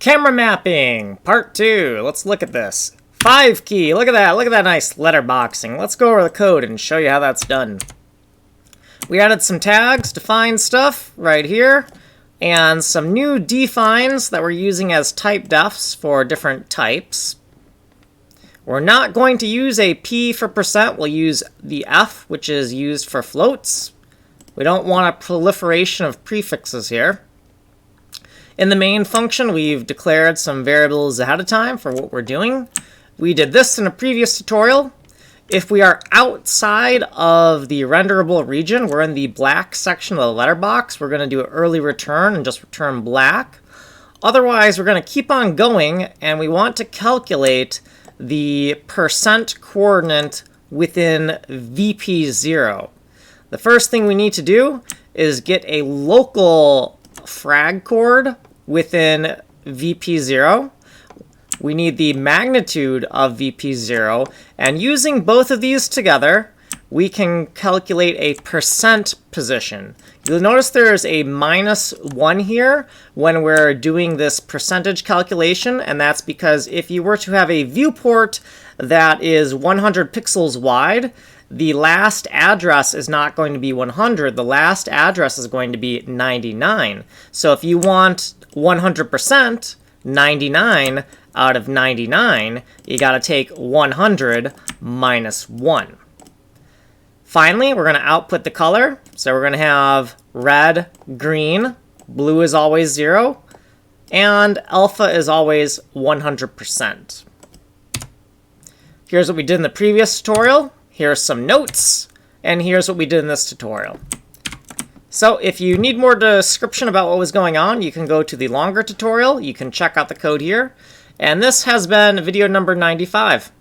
Camera mapping, part 2. Let's look at this. 5 key, look at that nice letterboxing. Let's go over the code and show you how that's done. We added some tags, define stuff right here, and some new defines that we're using as type defs for different types. We're not going to use a P for %, we'll use the F, which is used for floats. We don't want a proliferation of prefixes here. In the main function, we've declared some variables ahead of time for what we're doing. We did this in a previous tutorial. If we are outside of the renderable region, we're in the black section of the letterbox, we're going to do an early return and just return black. Otherwise, we're going to keep on going, and we want to calculate the % coordinate within VP0. The first thing we need to do is get a local frag chord within VP0. We need the magnitude of VP0, and using both of these together, we can calculate a % position. You'll notice there's a -1 here when we're doing this percentage calculation, and that's because if you were to have a viewport that is 100 pixels wide, the last address is not going to be 100. The last address is going to be 99. So if you want 100%, 99 out of 99, you got to take 100 minus 1. Finally, we're going to output the color. So we're going to have red, green, blue is always 0, and alpha is always 100%. Here's what we did in the previous tutorial. Here's some notes, and here's what we did in this tutorial. So if you need more description about what was going on, you can go to the longer tutorial. You can check out the code here. And this has been video number 95.